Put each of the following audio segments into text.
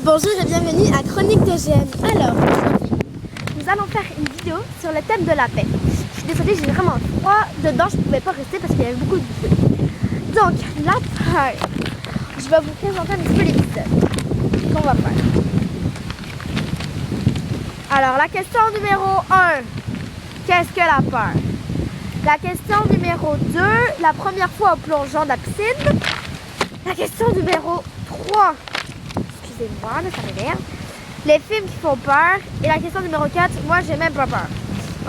Bonjour et bienvenue à Chronique de GM. Alors, nous allons faire une vidéo sur le thème de la paix. Je suis désolée, j'ai vraiment froid. Dedans, je ne pouvais pas rester parce qu'il y avait beaucoup de feu. Donc, la peur. Je vais vous présenter un petit peu l'épisode qu'on va faire. Alors, la question numéro 1. Qu'est-ce que la peur? La question numéro 2. La première fois en plongeant dans la piscine. La question numéro 3. Excusez-moi, là, ça m'énerve. Les films qui font peur. Et la question numéro 4, moi, j'ai même pas peur.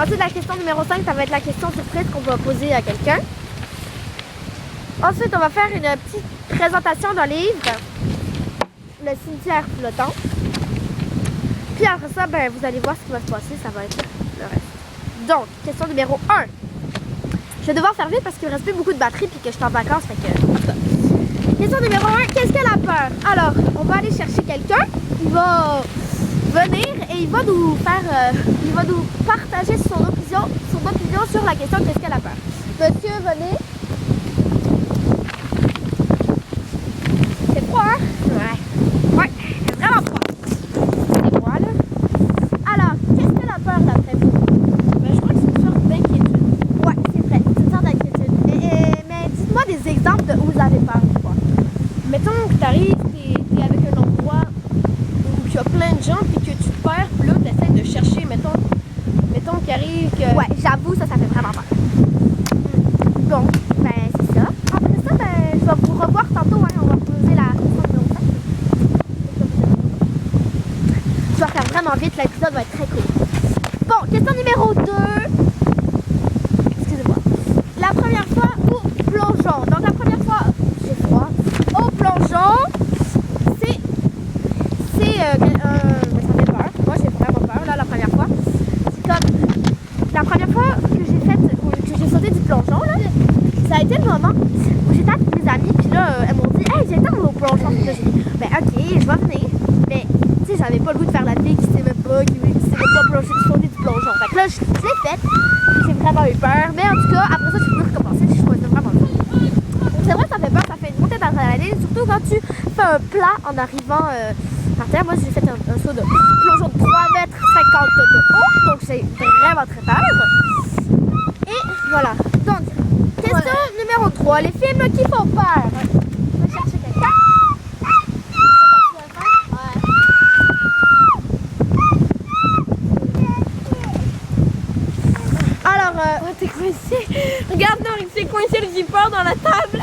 Ensuite, la question numéro 5, ça va être la question surprise qu'on va poser à quelqu'un. Ensuite, on va faire une petite présentation d'un livre, Le cimetière flottant. Puis après ça, ben, vous allez voir ce qui va se passer, ça va être le reste. Donc, question numéro 1. Je vais devoir faire vite parce qu'il me reste plus beaucoup de batterie puis que je suis en vacances, fait que... Question numéro 1, qu'est-ce que la peur? Alors, on va aller chercher quelqu'un, il va venir et il va nous faire, il va nous partager son opinion sur la question qu'est-ce que la peur. Monsieur, venez. C'est froid, hein? Ouais. Ouais, vraiment froid. C'est froid, là. Alors, qu'est-ce que la peur d'après vous? Ben, je crois que c'est une sorte d'inquiétude. Ouais, c'est vrai, c'est une sorte d'inquiétude. Mais dites-moi des exemples de où vous avez peur, quoi. Mettons que t'arrives, t'es avec un endroit où il y a plein de gens puis que tu te perds, puis là t'essaies de chercher, mettons qu'il arrive que... Ouais, j'avoue, ça fait vraiment peur. Bon, ben c'est ça. Après ça, ben je vais vous revoir tantôt, hein. On va poser la question numéro 5. Je vais faire vraiment vite, l'épisode va être très court. Bon, question numéro 2. Excusez-moi. La première fois où plongeons. Donc la première fois, j'ai froid. Au plongeon, ça fait peur. Moi, j'ai vraiment peur, là, la première fois. C'est comme, la première fois que j'ai sauté du plongeon, là, ça a été le moment où j'étais avec mes amis, puis là, elles m'ont dit « Hey, viens t'en au plongeon. » Puis là, j'ai dit « Ben, ok, je vais venir. » Mais, tu sais, j'avais pas le goût de faire la fille qui sait même pas, qui sait même pas sauter du plongeon. Fait que là, je l'ai fait, puis j'ai vraiment eu peur. Mais en tout cas, après ça, je voulu recommencer, je trouvais ça vraiment cool. C'est vrai que ça fait peur, ça fait une montée d'adrénaline, surtout quand tu fais un plat en arrivant par terre. Moi, j'ai fait un saut de plongeon de 3,50 m de haut, donc j'ai vraiment très peur. Et voilà. Donc, question numéro 3, les films qui font peur. On va chercher quelqu'un. Alors, t'es coincé. Regarde, non, il s'est coincé le zipper dans la table.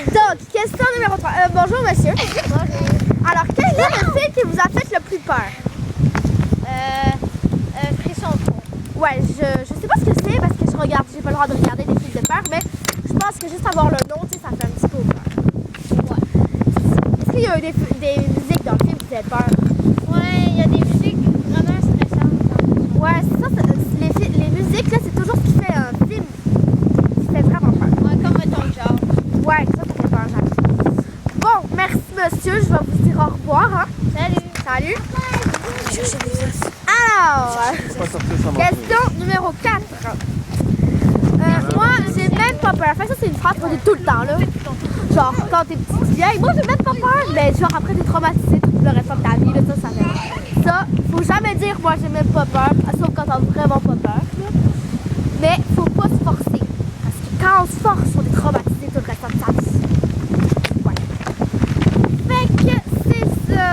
donc, question numéro 3. Bonjour, monsieur. Alors, quel est le film qui vous a fait le plus peur? Frisson. Ouais, je sais pas ce que c'est parce que j'ai pas le droit de regarder des films de peur, mais je pense que juste avoir le nom, tu sais, ça fait un petit peu peur. Ouais. Est-ce qu'il y a eu des musiques dans le film qui faisaient peur? Ouais, il y a des musiques vraiment stressantes. Ouais, c'est ça, les musiques, là, c'est toujours ce qui fait un film qui fait vraiment peur. Ouais, comme mettons le genre. Ouais, ça fait peur, j'avoue. Bon, merci monsieur, je vais vous dire au revoir. Hein. Salut. Alors, question numéro 4. Moi, j'ai même pas peur. Enfin, ça, c'est une phrase qu'on dit tout le temps, là. Genre, quand t'es petite vieille, moi, j'ai même pas peur. Mais genre, après, t'es traumatisé tout le reste de ta vie, là, ça fait. Ça, faut jamais dire, moi, j'ai même pas peur. Sauf quand t'as vraiment pas peur. Là. Mais faut pas se forcer. Parce que quand on se force, on est traumatisé tout le reste de sa vie. Ouais. Fait que c'est ça.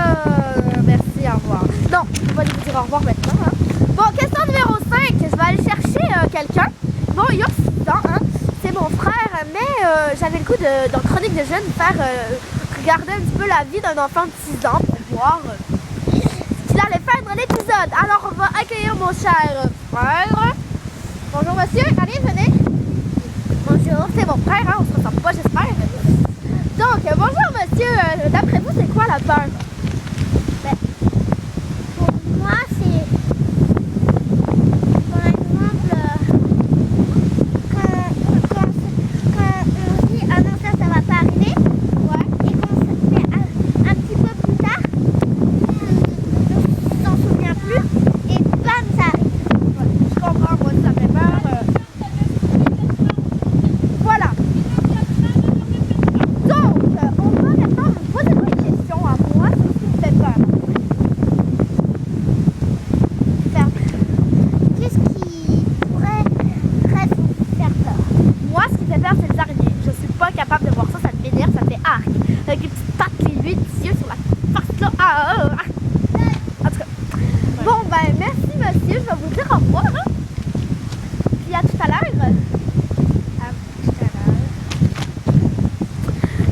Merci, au revoir. Non, on va vous dire au revoir maintenant. Hein. Bon, question numéro 5. Je vais aller chercher quelqu'un. Bon, il y a 6 ans, hein. C'est mon frère, mais j'avais le goût dans Chronique de Jeunes de faire regarder un petit peu la vie d'un enfant de 6 ans pour voir ce qu'il allait faire dans l'épisode. Alors, on va accueillir mon cher frère. Bonjour monsieur, allez, venez. Bonjour, c'est mon frère, hein. On se ressemble pas, j'espère. Donc, bonjour monsieur, d'après vous, c'est quoi la peur? Ben, pour moi, c'est par exemple quand on dit ah non, ça va pas arriver, ouais, et qu'on se fait un petit peu plus tard, on s'en souvient plus, et bam, ça arrive. Ouais, je comprends, moi, ça fait peur. Voilà. Donc, on va maintenant me poser une question à moi. En tout cas. Bon, ben, merci, monsieur. Je vais vous dire au revoir. Hein? Puis à tout à l'heure.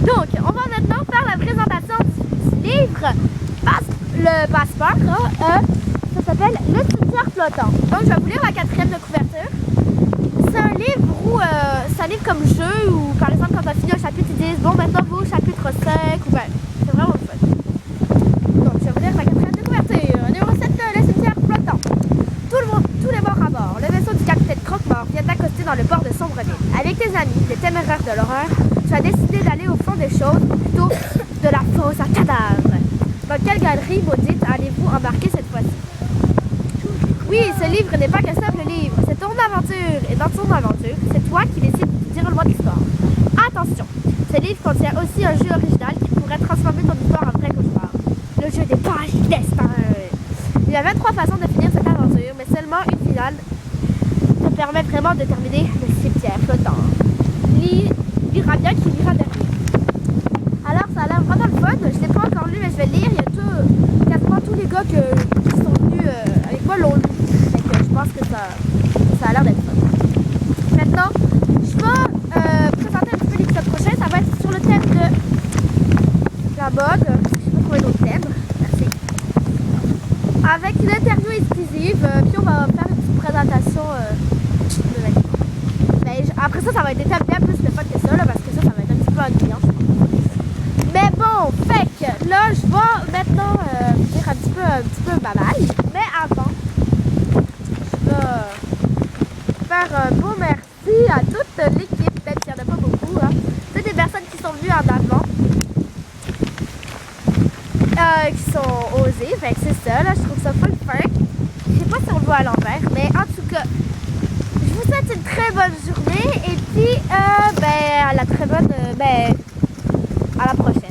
Donc, on va maintenant faire la présentation du livre Le Passeport. Ça s'appelle Le cimetière flottant. Donc, je vais vous lire la 4e de couverture. C'est un livre où c'est un livre comme jeu où, par exemple, quand tu as fini un chapitre, ils disent bon, maintenant vous au chapitre 5. Ou ben, c'est vraiment le fun. Donc, je vais vous lire la 4e de couverture. Numéro 7, le cimetière flottant. Tous les morts à bord. Le vaisseau du capitaine Croque-Mort vient d'accoster dans le port de Sombreville. Avec tes amis, les téméraires de l'horreur, tu as décidé d'aller au fond des choses, ou plutôt de la fosse à cadavres. Dans quelle galerie maudite allez-vous embarquer cette fois-ci? Oui, ce livre n'est pas qu'un simple livre, c'est ton aventure. Et dans ton aventure, c'est toi qui décides de dire le mot d'histoire. Attention, ce livre contient aussi un jeu original qui pourrait transformer ton histoire en vrai cauchemar. Le jeu des pages du destin. Il y a 23 façons de finir cette aventure, mais seulement une finale te permet vraiment de terminer le cimetière flottant. Lira bien qui lira dernier. Alors, ça a l'air vraiment le fun. Je ne l'ai pas encore lu, mais je vais le lire. Il y a quasiment tous les gars qui sont venus avec moi l'ont lu. Donc, je pense que ça a l'air d'être fun. Maintenant, je vais présenter un petit peu l'épisode prochain. Ça va être sur le thème de la mode. Je ne sais pas trouver d'autres thèmes. Merci. Avec une interview exclusive. Puis on va faire une petite présentation de la vie. Après ça va être des thèmes bien plus le fun que ça, là, parce que ça va être un petit peu ennuyant. Mais bon, fait que là, je vais maintenant dire un petit peu bye-bye. Mais avant, je vais faire un beau merci à toute l'équipe, même s'il n'y en a pas beaucoup. Hein. Toutes les personnes qui sont venues en avant, qui sont osées. Fait que c'est ça, là, je trouve ça full fun. Je sais pas si on le voit à l'envers, mais en tout cas, je vous souhaite une très bonne journée et puis à la très bonne, à la prochaine.